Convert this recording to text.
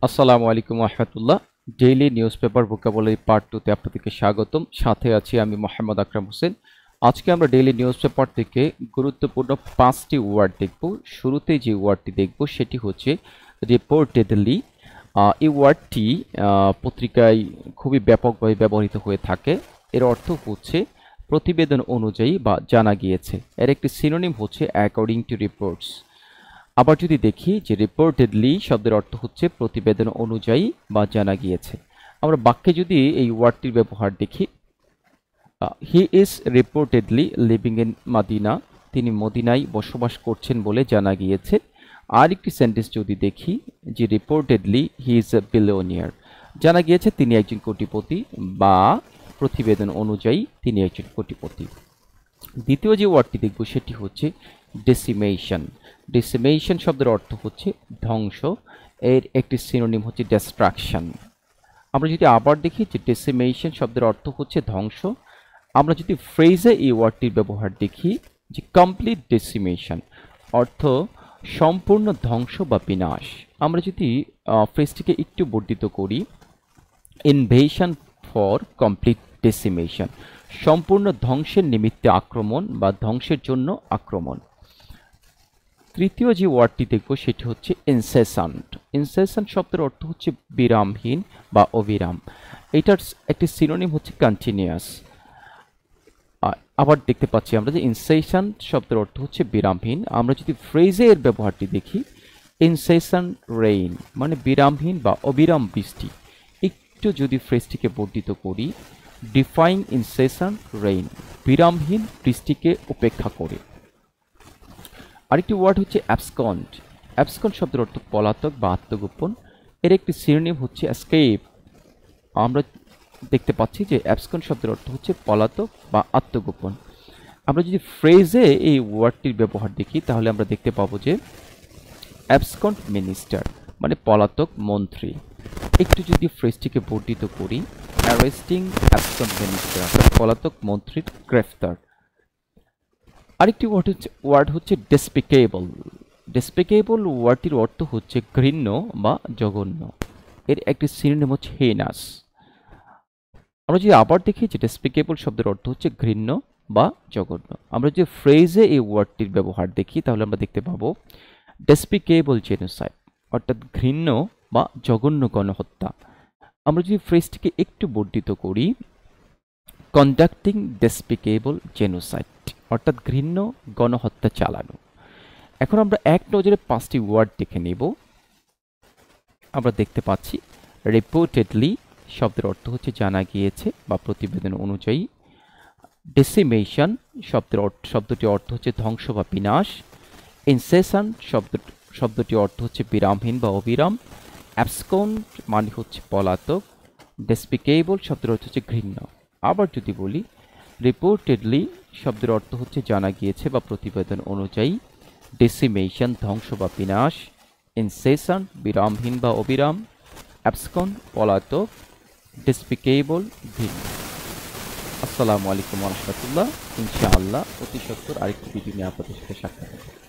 আসসালামু আলাইকুম রহমতুল্লাহ। Daily news paper vocabulary part 2 তে আপনাদেরকে স্বাগতম। সাথে আছি আমি মোহাম্মদ আকরাম হোসেন। আজকে আমরা ডেইলি নিউজ পেপার থেকে গুরুত্বপূর্ণ 5টি ওয়ার্ড দেখব। শুরুতেই যে ওয়ার্ডটি দেখব সেটি হচ্ছে রিপোর্টেডলি। এই ওয়ার্ডটি পত্রিকায় খুবই ব্যাপকভাবে ব্যবহৃত হয়ে থাকে। এর অর্থ হচ্ছে প্রতিবেদন অনুযায়ী বা জানা গিয়েছে। এর একটি সিনোনিম হচ্ছে অ্যাকর্ডিং টু রিপোর্টস। আবার যদি দেখি যে রিপোর্টেডলি শব্দের অর্থ হচ্ছে প্রতিবেদন অনুযায়ী বা জানা গিয়েছে। আমরা বাক্যে যদি এই ওয়ার্ডটির ব্যবহার দেখি, he is reportedly living in Madina, তিনি মদিনায় বসবাস করছেন বলে জানা গিয়েছে। আর একটি সেন্টেন্স যদি দেখি যে reportedly he is a billionaire, জানা গিয়েছে তিনি একজন কোটিপতি বা প্রতিবেদন অনুযায়ী তিনি একজন কোটিপতি। দ্বিতীয় যে ওয়ার্ডটি দেখব সেটি হচ্ছে ডেসিমেশন। ডেসিমেশন শব্দের অর্থ হচ্ছে ধ্বংস। এর একটি সিনোনিম হচ্ছে ডিস্ট্রাকশন। আমরা যদি আবার দেখি যে ডেসিমেশন শব্দের অর্থ হচ্ছে ধ্বংস, আমরা যদি ফ্রেজে এই ওয়ার্ডটির ব্যবহার দেখি যে কমপ্লিট ডেসিমেশন অর্থ সম্পূর্ণ ধ্বংস বা বিনাশ। আমরা যদি ফ্রেজটিকে একটু বর্ধিত করি, ইনভেশন ফর কমপ্লিট ডেসিমেশন, সম্পূর্ণ ধ্বংসের নিমিত্তে আক্রমণ বা ধ্বংসের জন্য আক্রমণ। তৃতীয় যে ওয়ার্ডটি দেখব সেটি হচ্ছে ইনসেসান্ট। ইনসেসান্ট শব্দের অর্থ হচ্ছে বিরামহীন বা অবিরাম। এটার একটি সিনোনিম হচ্ছে কন্টিনিউয়াস। আবার দেখতে পাচ্ছি আমরা যে ইনসেসান্ট শব্দের অর্থ হচ্ছে বিরামহীন। আমরা যদি ফ্রেজে এর ব্যবহারটি দেখি, ইনসেসান্ট রেইন মানে বিরামহীন বা অবিরাম বৃষ্টি। একটু যদি ফ্রেজটিকে বর্ধিত করি, ডিফাইং ইনসেসান্ট রেইন, বিরামহীন বৃষ্টিকে উপেক্ষা করে। আরেকটি ওয়ার্ড হচ্ছে অ্যাবসকন্ড। অ্যাবসকন্ড শব্দের অর্থ পলাতক বা আত্মগোপন। এর একটি সিনোনিম হচ্ছে এসকেপ। আমরা দেখতে পাচ্ছি যে অ্যাবসকন্ড শব্দের অর্থ হচ্ছে পলাতক বা আত্মগোপন। আমরা যদি ফ্রেজে এই ওয়ার্ডটির ব্যবহার দেখি তাহলে আমরা দেখতে পাবো যে অ্যাবসকন্ড মিনিস্টার মানে পলাতক মন্ত্রী। একটু যদি ফ্রেজটিকে বর্ধিত করি, অ্যারেস্টিং অ্যাবসকন্ড মিনিস্টার, পলাতক মন্ত্রীর গ্রেফতার। আরেকটি ওয়ার্ড হচ্ছে ডেসপিকেবল। ডেসপিকেবল ওয়ার্ডটির অর্থ হচ্ছে ঘৃণ্য বা জঘন্য। এর একটি সিনোনিম হচ্ছে হেনাস। আমরা যদি আবার দেখি যে ডেসপিকেবল শব্দের অর্থ হচ্ছে ঘৃণ্য বা জঘন্য। আমরা যদি ফ্রেজে এই ওয়ার্ডটির ব্যবহার দেখি তাহলে আমরা দেখতে পাবো ডেসপিকেবল জেনোসাইড অর্থাৎ ঘৃণ্য বা জঘন্য গণহত্যা। আমরা যদি ফ্রেজটিকে একটু বর্ধিত করি, কন্ডাক্টিং ডেসপিকেবল জেনোসাইড অর্থাৎ ঘৃণ্য গণহত্যা চালানো। এখন আমরা এক নজরে 5টি ওয়ার্ড দেখে নেব। আমরা দেখতে পাচ্ছি রিপোর্টেডলি শব্দের অর্থ হচ্ছে জানা গিয়েছে বা প্রতিবেদন অনুযায়ী। ডেসিমেশন শব্দটি অর্থ হচ্ছে ধ্বংস বা বিনাশ। ইনসেসান্ট শব্দটি অর্থ হচ্ছে বিরামহীন বা অবিরাম। অ্যাবসকন্ড মানে হচ্ছে পলাতক। ডেসপিকেবল শব্দের অর্থ হচ্ছে ঘৃণ্য। আবার যদি বলি, রিপোর্টেডলি শব্দের অর্থ হচ্ছে জানা গিয়েছে বা প্রতিবেদন অনুযায়ী। ডেসিমেশন ধ্বংস বা বিনাশ। ইনসেসান্ট বিরামহীন বা অবিরাম। অ্যাবসকন্ড পলাতক। ডেসপিকেবল ঘৃণ্য। আসসালামু আলাইকুম রহমতুল্লাহ। ইনশাআল্লাহ অতি সত্বর আরেকটি ভিডিও নিয়ে আপনাদের সাথে সাক্ষাৎ হবে।